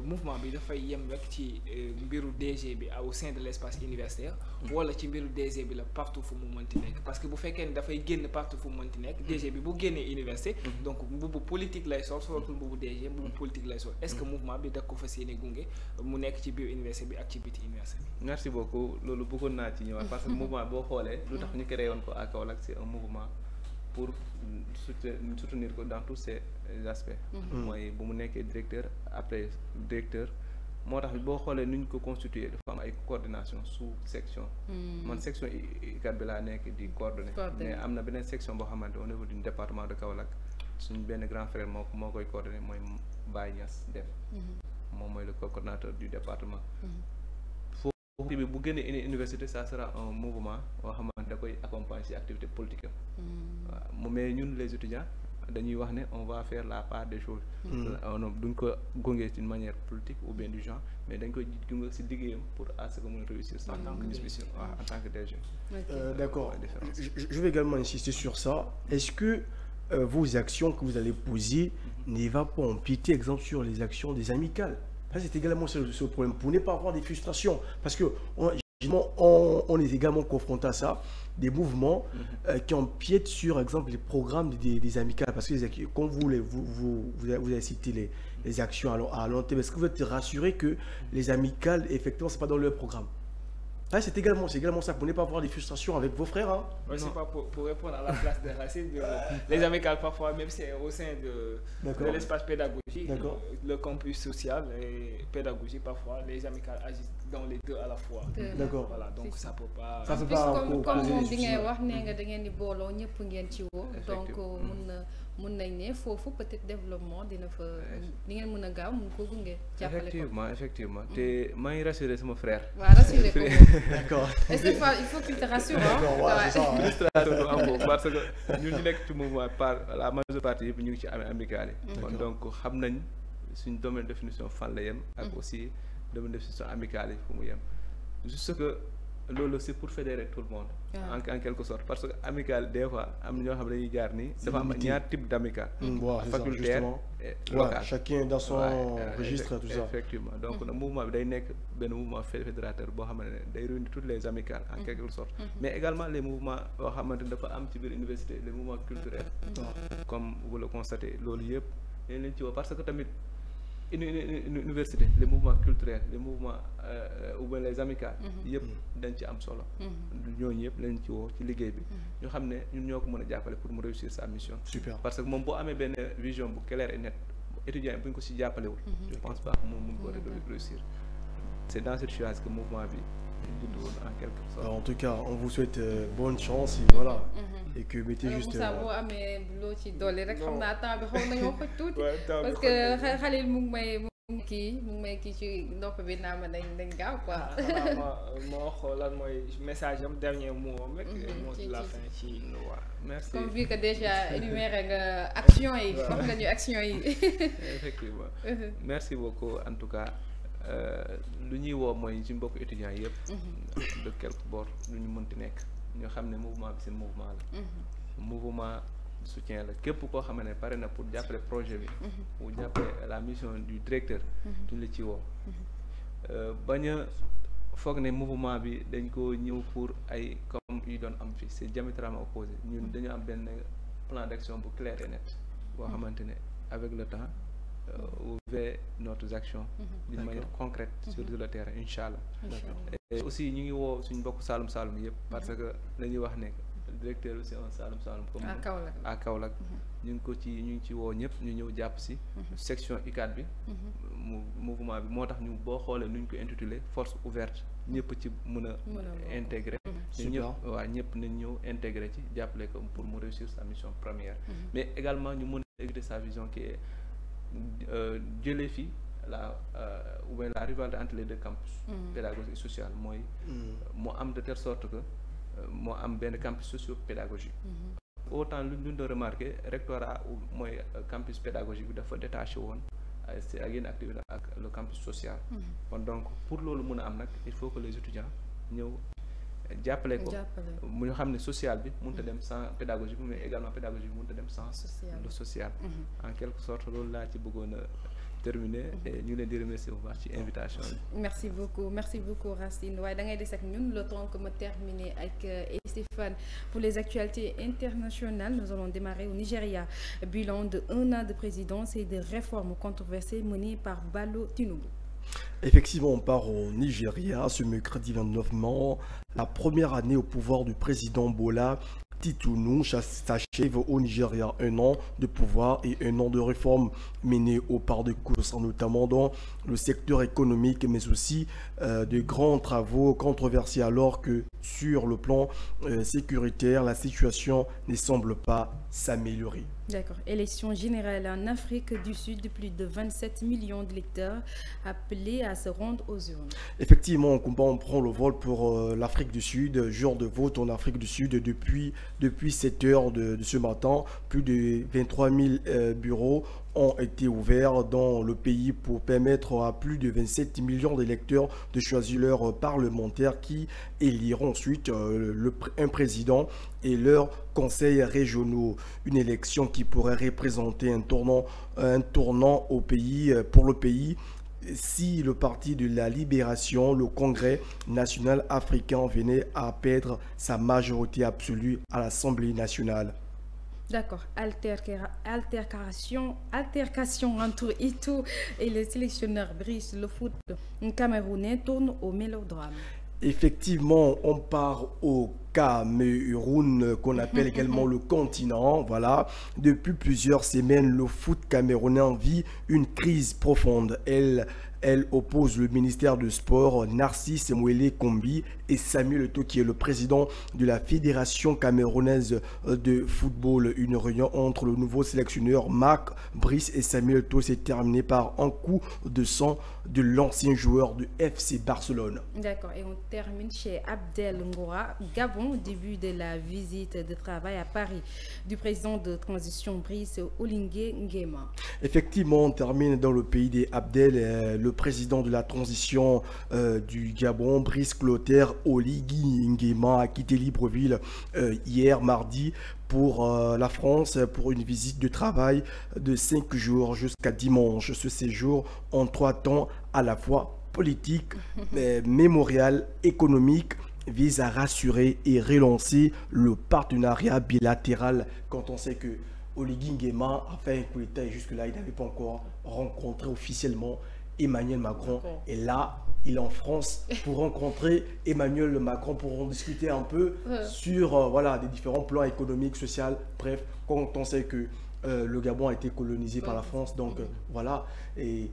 mouvement bi dafay yem rek ci mbiru DG bi au sein de l'espace universitaire wala ci mbiru DG bi la partout fu mu mënti nekk parce que bu fekkee ne dafay génn partout fu mu mënti nekk DG bi bu génnee université donc mbubu politique lay sol sootul mbubu DG mbubu politique lay sol est-ce que mouvement bi da ko fas yéene gunge mu nekk ci biir université bi ak ci biti université bi. merci beaucoup loolu bëggoon naa ci ñëwaat parce que mouvement boo xoolee lu tax ñu créé woon ko à Kaolack c'est un mouvement pour soutenir ko dans tous ces aspects mooy bu mu nekkee directeur après directeur moo tax boo xoolee nu ñu ko constitué dafa am ay coordination sous section man section ICAT bi laa nekk di coordonner mais am na beneen section boo xamante au niveau du département de Kaolack suñ benn grand frère moo koy coordonner mooy Baye Niass Def moom mooy le coordonnateur du département foofu bi bu génnee université ça sera un mouvement boo xamante da koy accompagner ci activité politique waaw mais ñun les étudiants dañuy wax ne on va faire la part des choses duñ ko gunge d'une manière politique ou bien du genre mais dañ koy gunge ci liggéeyam pour à ce que mën a réussir sans mission en tant que DG. D'accord. Je vais également insister sur ça. Est-ce que vos actions que vous allez poser ne vont pas empiéter, exemple, sur les actions des amicales? Ça, c'est également ce problème. Pour ne pas avoir des frustrations. Parce que on est également confronté à ça, des mouvements qui empiètent sur, exemple, les programmes des amicales. Parce que, comme vous avez cité les actions à long terme, est-ce que vous êtes rassuré que les amicales, effectivement, ce n'est pas dans leur programme? Ah, c'est également ça, pour ne pas avoir des frustrations avec vos frères. Hein? Oui, c'est pas pour répondre à la place de Racine. Les amicales, parfois, même si au sein de l'espace pédagogique, le campus social et pédagogique, parfois, les amicales agissent dans les deux à la fois. D'accord. Voilà, donc ça peut pas. Ça peut pas comme on dit, donc mun nañ ne foofu peut-être développement dina fa di ngeen mën a gaaw mun ko gunge. effectivement te maa ngi rassurer sama frère. waaw rassurer ko d'accord. est-ce que il faut qu'il te rassure. d'accord waaw c'est ça. illustration am boobu parce que ñun ñu nekk ci mouvement par la majeure partie yëpp ñu ngi ci amicale yi. kon donc xam nañ suñ domaine de définition fan la yem. ak aussi domaine de définition amicale yi fu mu yem. juste que loolu c'est pour fédérer tout le monde. en quelque sorte parce que amical des fois am ñoo xam dañuy jaar ni dafa am ñaar type d'amical. facultaire et local. Chacun dans son registre tout ça. Effectivement donc le mouvement bi day nekk benn mouvement fédérateur boo xamante ne day réunir toutes les amicales en quelque sorte. mais également les mouvements yoo xamante ne dafa am ci biir université les mouvements culturels. comme vous le constatez loolu yëpp dañ leen ci woo parce que tamit une université les mouvements culturels les mouvements ou bien les amicales yëpp dañ ci am solo ñooñu yëpp lañ ci woo ci liggéey bi ñu xam ne ñun ñoo ko mën a jàppale pour mu réussir sa mission. Super. Parce que moom boo amee benn vision bu claire et nette étudiant yi bu ñu ko si jàppalewul je pense pas que moom mun ko réussir. C'est dans cette chose que mouvement bi judd woon en quelque sorte. En tout cas on vous souhaite bonne chance et voilà. Et que mettez juste. Moussa boo amee loo ci dolli rek xam naa temps bi xaw nañoo xoj tuuti. parce que Khalil mu ngi may kii ci ndopp bi naa ma dañ gaaw quoi. ma wax lan mooy message am dernier mot am rek. mot de la fin ci waa merci. comme vu que déjà énuméré nga action yi wax nga ñu action yi. effectivement merci beaucoup en tout cas lu ñuy woo mooy ci mbokku étudiants yëpp. de quelque bord lu ñu mënti nekk ñoo xam ne mouvement bi seen mouvement la. mouvement soutien la képp koo xam ne pare na pour jàppale projet bi. ou jàppale la mission du directeur. duñ la ci woo. bañ a foog ne mouvement bi dañ ko ñëw pour ay comme yu doon am fii c'est diamétralement opposé ñun dañu am benn plan d'action bu clair et net boo xamante ne avec le temps on verra nos actions d'une manière concrète sur le terrain incha allah. Et aussi ñu ngi woo suñ mbokk Saloum Saloum yëpp parce que dañuy wax ne directeur aussi un Saloum Saloum comme à Kaolack ñu ngi ci woo ñëpp ñu ñëw jàpp si section UCAD bi mouvement bi moo tax ñu boo xoolee nuñ ko intitulé force ouverte ñëpp ci mën a intégrer ñu ñëpp waa ñëpp nañ ñëw intégrer ci jàppale ko pour mu réussir sa mission première mais également ñu mën a exécuter sa vision qui est jëlee fi ou bien la rivalité entre les deux campus pédagogique et social mooy moo am de telle sorte que moo am benn campus socio-pédagogique autant lu ñu doon remarqué rectorat mooy campus pédagogique bi dafa détaché woon c'est ak yenn activité ak le campus social kon donc pour loolu mën a am nag il faut que les étudiants ñëw jàppale ko mu ñu xam ne social bi mënut a dem sans pédagogique mais également pédagogique bi mënut a dem sans le social en quelque sorte loolu laa ci bëggoon a terminer et ñu leen di remercier bu baax ci invitation bi. merci beaucoup Racine waaye da ngay des ak ñun le temps que ma terminer ak Stéphane pour les actualités internationales. Nous allons démarrer au Nigeria. Bilan de 1 an de présidence et de réformes controversées menées par Bello Tinubu. Effectivement, on part au Nigeria ce mercredi 29 mai. La première année au pouvoir du président Bola Tinubu s'achève au Nigeria. 1 an de pouvoir et 1 an de réformes menées au par de course, notamment dans le secteur économique, mais aussi de grands travaux controversés, alors que sur le plan sécuritaire, la situation ne semble pas s'améliorer. D'accord. Élection générale en Afrique du Sud, plus de 27 millions d'électeurs appelés à se rendre aux urnes. Effectivement, on prend le vol pour l'Afrique du Sud, jour de vote en Afrique du Sud depuis 7 heures de ce matin. Plus de 23 000 bureaux ont été ouverts dans le pays pour permettre à plus de 27 millions d'électeurs de choisir leurs parlementaires qui éliront ensuite un président et leurs conseils régionaux. Une élection qui pourrait représenter un tournant au pays, pour le pays si le Parti de la Libération, le Congrès national africain, venait à perdre sa majorité absolue à l'Assemblée nationale. D'accord. Altercation entre Ito et le sélectionneur Brice, le foot camerounais tourne au mélodrame. Effectivement, on part au Cameroun, qu'on appelle également le continent. Voilà. Depuis plusieurs semaines, le foot camerounais vit une crise profonde. Elle oppose le ministère du Sport, Narcisse Mwele Kombi, et Samuel Eto'o, qui est le président de la Fédération camerounaise de football. Une réunion entre le nouveau sélectionneur Marc Brice et Samuel Eto'o s'est terminée par un coup de sang de l'ancien joueur du FC Barcelone. D'accord. Et on termine chez Abdel Ngora, Gabon, début de la visite de travail à Paris du président de transition Brice Oligui Nguema. Effectivement, on termine dans le pays des Abdel. Le président de la transition du Gabon, Brice Clotaire Oligui Nguema, a quitté Libreville hier mardi pour la France pour une visite de travail de 5 jours jusqu'à dimanche. Ce séjour en 3 temps à la fois politique, mémorial, économique, vise à rassurer et relancer le partenariat bilatéral quand on sait que Oligui Nguema a fait un coup d'État et jusque-là, il n'avait pas encore rencontré officiellement Emmanuel Macron. Et là, il est en France pour rencontrer Emmanuel Macron pour en discuter un peu sur voilà, des différents plans économiques, sociaux. Bref, quand on sait que le Gabon a été colonisé par la France, donc voilà. Et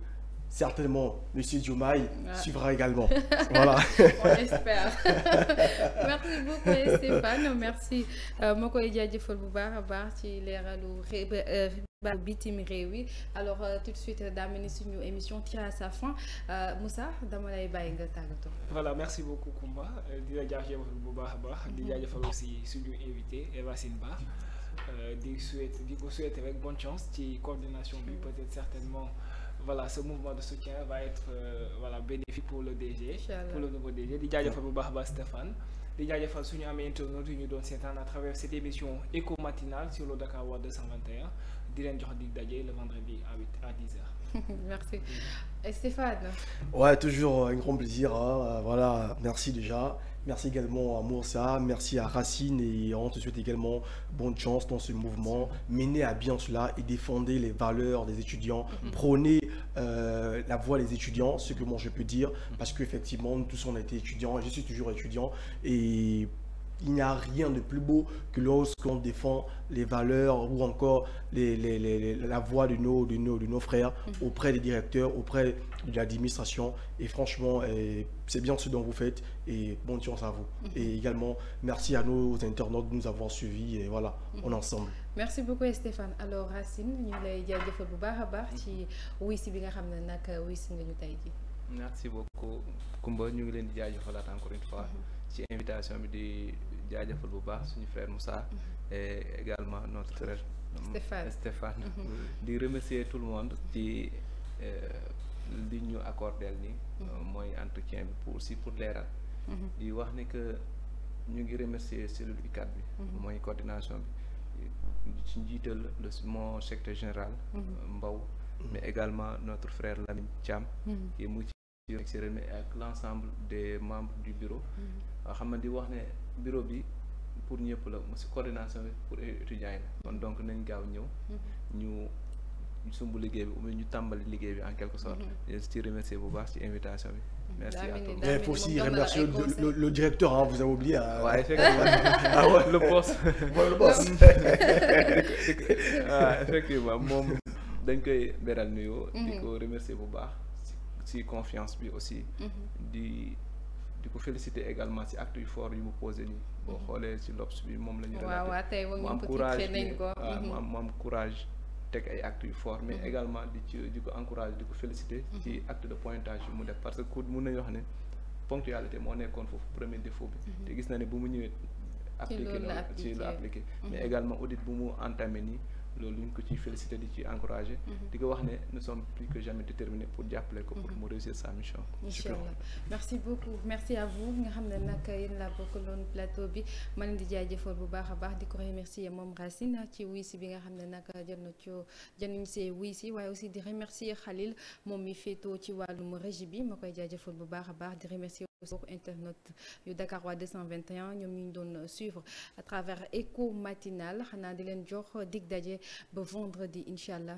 certainement, M. Diomaye suivra également. Voilà. On espère. Merci beaucoup Stéphane. Merci. ma koy jaajëfal bu baax a baax ci leeralu xibaar bitim réew yi. Alors tout de suite daa mel ni suñu émission tire à sa fin. Moussa dama lay bàyyi nga tàggatoo. Voilà, merci beaucoup Koumba. di la jaajëfal bu baax a baax. di jaajëfal aussi suñu invité Racine Ba. di ko souhaiter rek bonne chance ci coordination bi peut-être certainement. Voilà, ce mouvement de soutien va être voilà, bénéfique pour le DG, pour le nouveau DG. Di jaajëfal bu baax ba Stéphane. Di jaajëfal suñu amee internautes yu ñu doon seetaan à travers cette émission éco matinale sur le Dakar Wa 221. Di leen jox dig daje le vendredi à 10h. Merci. Et Stéphane? Ouais, toujours un grand plaisir. Hein. Voilà, merci déjà. Merci également à Moussa, merci à Racine et on te souhaite également bonne chance dans ce mouvement. Menez à bien cela et défendez les valeurs des étudiants. Prenez la voix des étudiants, ce que moi je peux dire, parce qu'effectivement, nous tous on a été étudiants, je suis toujours étudiant et il n'y a rien de plus beau que lorsqu'on défend les valeurs ou encore la voix de nos frères auprès des directeurs, auprès de l'administration. Et franchement, c'est bien ce dont vous faites et bonne chance à vous. Et également, merci à nos internautes de nous avoir suivis et voilà, on est ensemble. Merci beaucoup Stéphane. Alors Racine, ñu lay jaajëfal bu baax a baax ci wuy si bi nga xam ne nag wuy si nga ñu tey ji. Merci beaucoup Koumba, ñu ngi leen di jaajëfalaat encore une fois ci invitation bi di jaajëfal bu baax suñu frère Moussa et également notre frère Stéphane. di remercier tout le monde ci li ñu accordé ni mooy entretien bi pour aussi pour leeral di wax ne que ñu ngi remercier cellule UCAD bi mooy coordination bi ci njiital mon secrétaire général Mbaw mais également notre frère Lamine Thiam qui est multi-sectoriel ak l'ensemble des membres du bureau xam nga di wax ne bureau bi pour ñëpp la ci coordination bi pour étudiants yi la kon donc nañ gaaw ñëw ñu sumb liggéey bi ou ñu tàmbali liggéey bi en quelque sorte je te remercie bu baax ci invitation bi merci à tous. Il faut aussi remercier le directeur, hein, vous avez oublié. Ouais, effectivement. Ah ouais, le boss. Ouais, le boss. Effectivement, moom dañ koy beral nuyu di ko remercier bu baax ci confiance bi aussi di ko féliciter également ci acte yu fort yu mu posé nii boo xoolee ci lops bi moom la ñu relaté mu am courage mu am courage teg ay actes yu fort mais également di ko encourager di ko féliciter ci acte de pointage yu mu def parce que mun nañu wax ne ponctualité moo nekkoon foofu premier défaut bi te gis na ne bu mu ñëwee appliqué na ci la appliqué mais également audit bu mu entamé nii loolu ñu ko ciy féliciter di ci encourager di ko wax ne nous sommes plus que jamais déterminés pour jàppale ko pour mu réussir sa mission. Inch'Allah. Merci beaucoup, merci à vous nga xam ne nag yéen laa bokkaloon plateau bi ma leen di jaajëfal bu baax a baax di ko remercier moom Racine ci wuy si bi nga xam ne nag jot nañu see wuy si waaye aussi di remercier Khalil moom mi féetoo ci wàllum régie bi ma koy jaajëfal bu baax a baax di remercier aussi internet yu Dakar Wa 221 ñoom ñu doon suivre à travers éco matinal xanaa di leen jox dig daje ba vendredi incha allah.